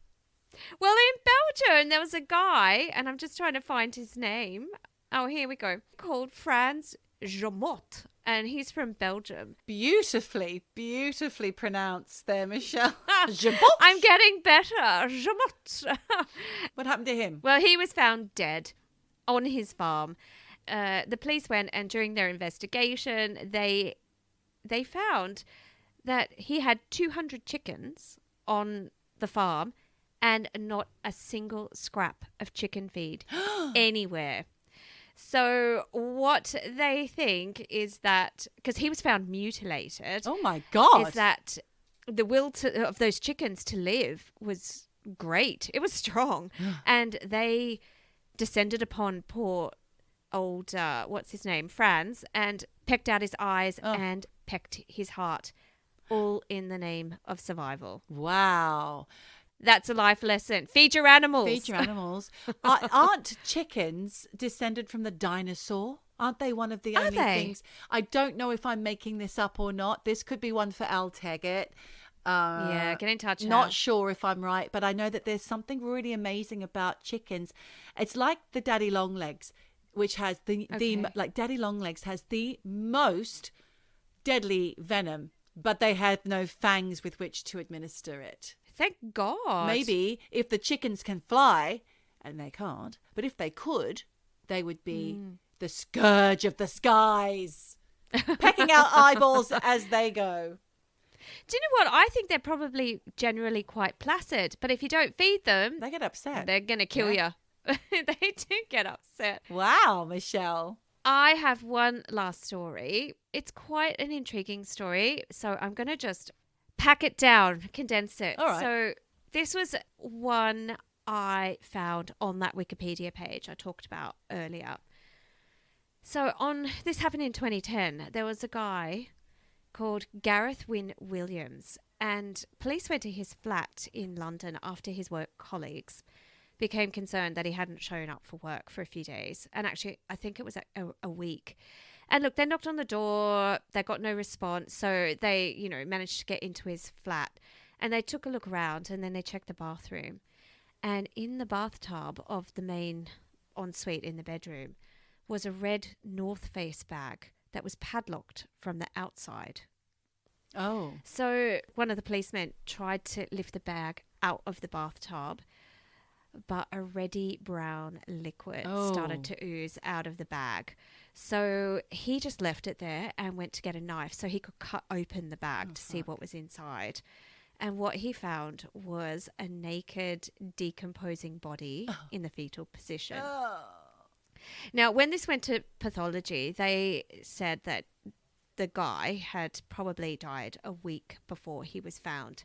Well, in Belgium, there was a guy, and I'm just trying to find his name. Oh, here we go. Called Frans Jamot, and he's from Belgium. Beautifully pronounced there, Michelle. Jamot. I'm getting better. Jamot. What happened to him? Well, he was found dead on his farm. The police went, and during their investigation, they found that he had 200 chickens on the farm and not a single scrap of chicken feed anywhere. So what they think is that, because he was found mutilated. Oh my God. Is that the will of those chickens to live was great. It was strong. And they descended upon poor old, what's his name, Frans, and pecked out his eyes and pecked his heart, all in the name of survival. Wow. That's a life lesson. Feed your animals. Feed your animals. Aren't chickens descended from the dinosaur? Aren't they one of the only things? I don't know if I'm making this up or not. This could be one for Al Teggett. Yeah, get in touch. Not sure if I'm right, but I know that there's something really amazing about chickens. It's like the daddy long legs, which has daddy long legs has the most deadly venom, but they have no fangs with which to administer it. Thank God. Maybe if the chickens can fly, and they can't, but if they could, they would be the scourge of the skies, pecking out eyeballs as they go. Do you know what? I think they're probably generally quite placid, but if you don't feed them, they get upset. They're going to kill you. They do get upset. Wow, Michelle. I have one last story. It's quite an intriguing story, so I'm going to just pack it down, condense it. All right. So this was one I found on that Wikipedia page I talked about earlier. So this happened in 2010. There was a guy called Gareth Wynne Williams, and police went to his flat in London after his work colleagues became concerned that he hadn't shown up for work for a few days. And actually, I think it was a week. And look, they knocked on the door. They got no response. So they, managed to get into his flat. And they took a look around and then they checked the bathroom. And in the bathtub of the main ensuite in the bedroom was a red North Face bag that was padlocked from the outside. Oh. So one of the policemen tried to lift the bag out of the bathtub, but a reddy brown liquid started to ooze out of the bag. So he just left it there and went to get a knife so he could cut open the bag to see what was inside. And what he found was a naked, decomposing body in the fetal position. Now, when this went to pathology, they said that the guy had probably died a week before he was found.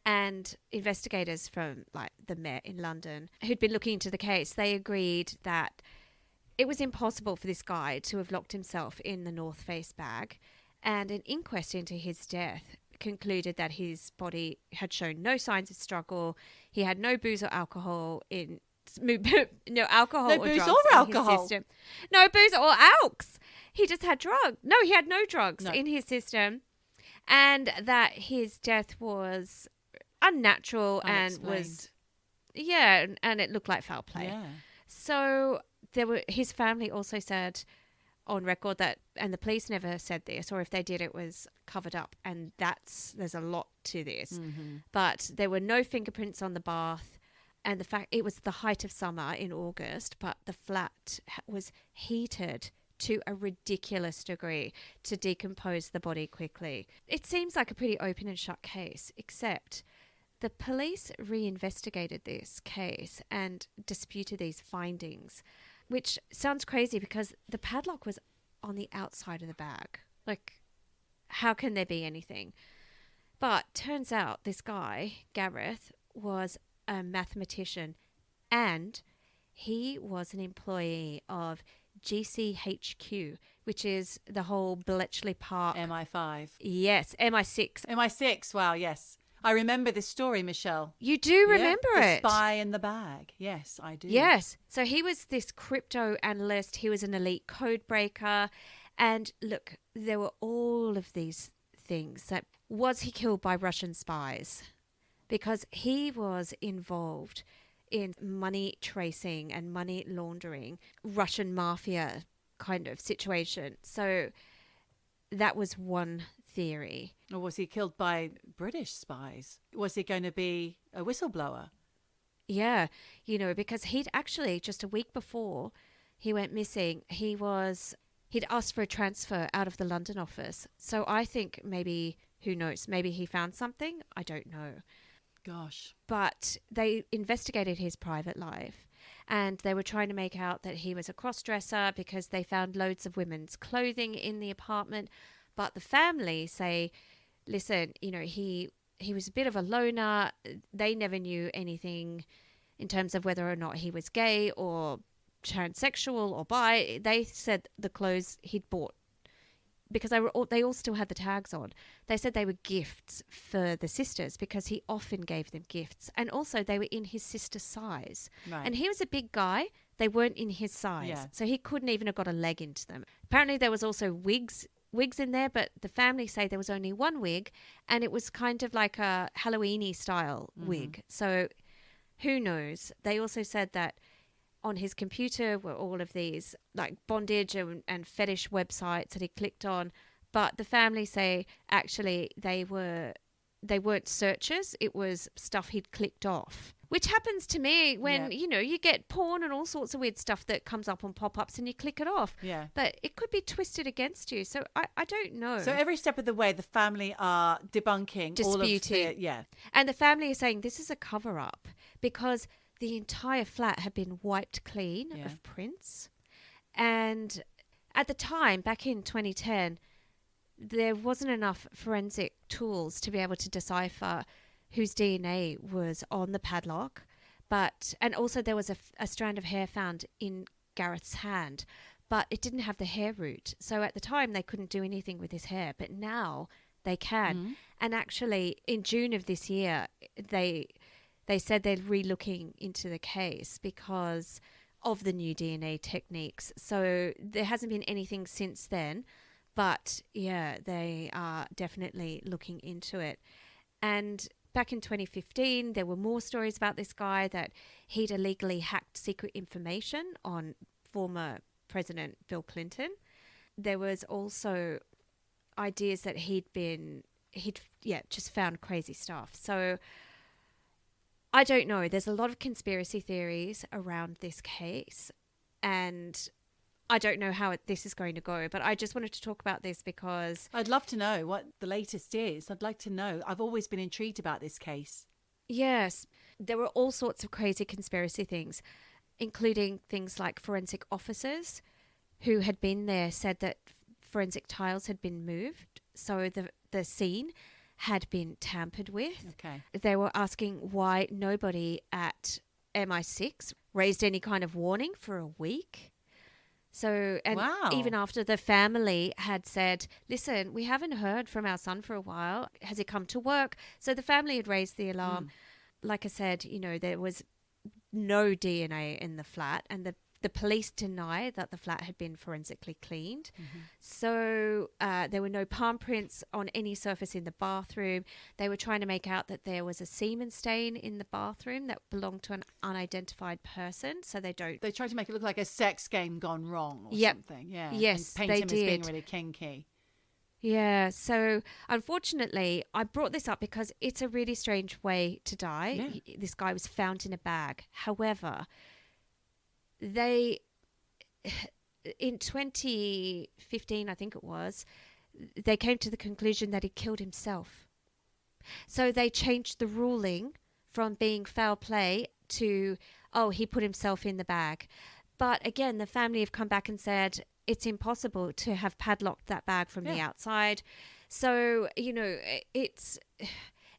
And investigators from the Met in London who'd been looking into the case, they agreed that it was impossible for this guy to have locked himself in the North Face bag. And an inquest into his death concluded that his body had shown no signs of struggle. He had no booze or alcohol in no alcohol no or booze drugs or in alcohol. his system. No booze or alks. He just had drugs. No, he had no drugs in his system, and that his death was unnatural and was and it looked like foul play. Yeah. So his family also said on record that, and the police never said this, or if they did, it was covered up, and there's a lot to this. Mm-hmm. But there were no fingerprints on the bath, and the fact it was the height of summer in August, but the flat was heated to a ridiculous degree to decompose the body quickly. It seems like a pretty open and shut case, except the police reinvestigated this case and disputed these findings, which sounds crazy because the padlock was on the outside of the bag. How can there be anything? But turns out this guy, Gareth, was a mathematician, and he was an employee of GCHQ, which is the whole Bletchley Park. MI5. Yes, MI6. MI6, wow, yes. I remember this story, Michelle. You do remember it? The spy in the bag. Yes, I do. Yes. So he was this crypto analyst. He was an elite code breaker. And look, there were all of these things. Was he killed by Russian spies? Because he was involved in money tracing and money laundering, Russian mafia kind of situation. So that was one theory. Or was he killed by British spies? Was he going to be a whistleblower? Yeah, because he'd actually, just a week before he went missing, he'd asked for a transfer out of the London office. So I think maybe, who knows, maybe he found something. I don't know. Gosh. But they investigated his private life, and they were trying to make out that he was a cross-dresser because they found loads of women's clothing in the apartment. But the family say, listen, he was a bit of a loner. They never knew anything in terms of whether or not he was gay or transsexual or bi. They said the clothes he'd bought, because they all still had the tags on. They said they were gifts for the sisters because he often gave them gifts. And also they were in his sister's size. Right. And he was a big guy. They weren't in his size. Yeah. So he couldn't even have got a leg into them. Apparently there was also wigs in there, but the family say there was only one wig, and it was kind of like a Halloween-y style wig. So who knows? They also said that on his computer were all of these bondage and fetish websites that he clicked on, but the family say actually they weren't searches. It was stuff he'd clicked off, which happens to me when you get porn and all sorts of weird stuff that comes up on pop-ups and you click it off. Yeah, but it could be twisted against you. So I don't know. So every step of the way, the family are debunking, disputing, all of the and the family is saying this is a cover-up because the entire flat had been wiped clean of prints. And at the time, back in 2010, there wasn't enough forensic tools to be able to decipher whose DNA was on the padlock. And also there was a strand of hair found in Gareth's hand, but it didn't have the hair root. So at the time, they couldn't do anything with his hair, but now they can. Mm-hmm. And actually, in June of this year, they said they're re-looking into the case because of the new DNA techniques. So there hasn't been anything since then, but yeah, they are definitely looking into it. And back in 2015, there were more stories about this guy that he'd illegally hacked secret information on former President Bill Clinton. There was also ideas that he'd just found crazy stuff. So I don't know. There's a lot of conspiracy theories around this case, and I don't know how this is going to go, but I just wanted to talk about this because I'd love to know what the latest is. I'd like to know. I've always been intrigued about this case. Yes, there were all sorts of crazy conspiracy things, including things like forensic officers who had been there said that forensic tiles had been moved, so the scene had been tampered with. Okay. They were asking why nobody at MI6 raised any kind of warning for a week. So, and wow. Even after the family had said, listen, we haven't heard from our son for a while. Has he come to work? So the family had raised the alarm. Like I said, there was no DNA in the flat, and the police deny that the flat had been forensically cleaned. Mm-hmm. So there were no palm prints on any surface in the bathroom. They were trying to make out that there was a semen stain in the bathroom that belonged to an unidentified person. So they tried to make it look like a sex game gone wrong or something. Yeah. Yes, and paint him as being really kinky. Yeah, so unfortunately, I brought this up because it's a really strange way to die. Yeah. This guy was found in a bag. However, in 2015, I think it was, they came to the conclusion that he killed himself. So they changed the ruling from being foul play to, he put himself in the bag. But again, the family have come back and said it's impossible to have padlocked that bag from the outside. So,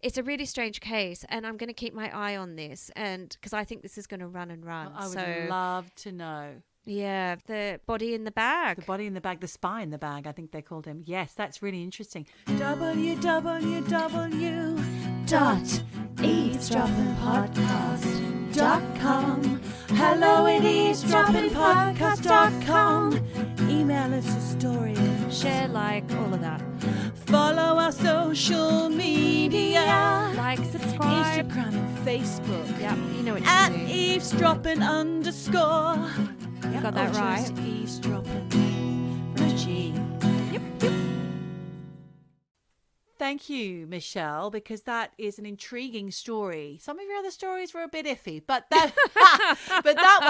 it's a really strange case, and I'm going to keep my eye on this, and because I think this is going to run and run. I would love to know. Yeah, the body in the bag. The body in the bag, the spy in the bag, I think they called him. Yes, that's really interesting. www.eavesdroppinpodcast.com. Hello at eavesdroppinpodcast.com. Email us a story. Share, like, all of that. Follow our social media. Like, subscribe. Instagram and Facebook. Yep, you know what to at do. eavesdroppin_. You got that right. Eavesdroppin. G. Yep. Thank you, Michelle, because that is an intriguing story. Some of your other stories were a bit iffy, but that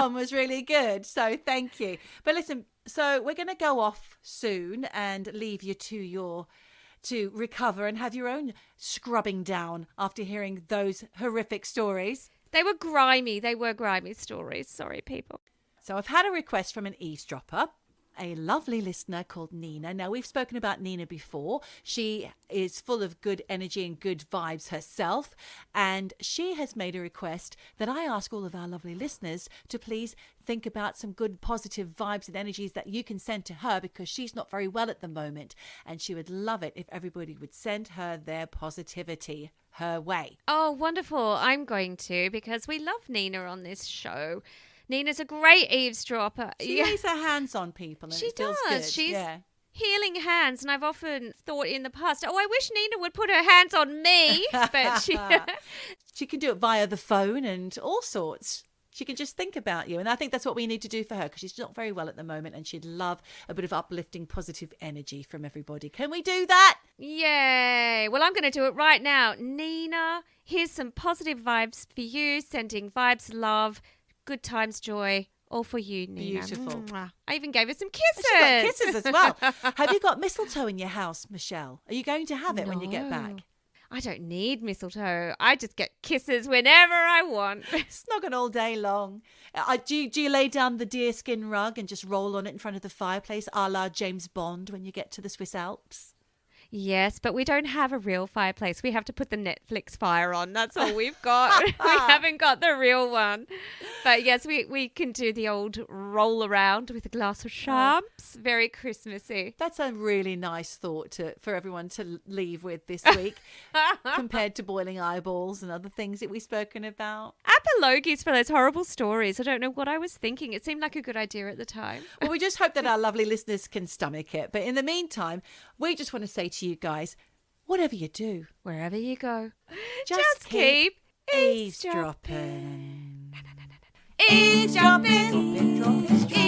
one was really good. So thank you. But listen, so we're going to go off soon and leave you to recover and have your own scrubbing down after hearing those horrific stories. They were grimy stories. Sorry, people. So I've had a request from an eavesdropper, a lovely listener called Nina. Now, we've spoken about Nina before. She is full of good energy and good vibes herself. And she has made a request that I ask all of our lovely listeners to please think about some good positive vibes and energies that you can send to her, because she's not very well at the moment. And she would love it if everybody would send her their positivity her way. Oh, wonderful. I'm going to, because we love Nina on this show. Nina's a great eavesdropper. She lays her hands on people and it feels good. She's healing hands, and I've often thought in the past, I wish Nina would put her hands on me. But she can do it via the phone and all sorts. She can just think about you. And I think that's what we need to do for her, because she's not very well at the moment and she'd love a bit of uplifting positive energy from everybody. Can we do that? Yay. Well, I'm going to do it right now. Nina, here's some positive vibes for you. Sending vibes, love, good times, joy, all for you, Nina. Beautiful. Mwah. I even gave her some kisses. She got kisses as well. Have you got mistletoe in your house, Michelle? Are you going to have it when you get back? I don't need mistletoe. I just get kisses whenever I want. Snogging all day long. Do you lay down the deerskin rug and just roll on it in front of the fireplace, a la James Bond, when you get to the Swiss Alps? Yes, but we don't have a real fireplace. We have to put the Netflix fire on. That's all we've got. We haven't got the real one. But yes, we can do the old roll around with a glass of champs. Very Christmassy. That's a really nice thought for everyone to leave with this week, compared to boiling eyeballs and other things that we've spoken about. Apologies for those horrible stories. I don't know what I was thinking. It seemed like a good idea at the time. Well, we just hope that our lovely listeners can stomach it. But in the meantime, we just want to say to you guys, whatever you do, wherever you go, just keep eavesdropping. Eavesdropping.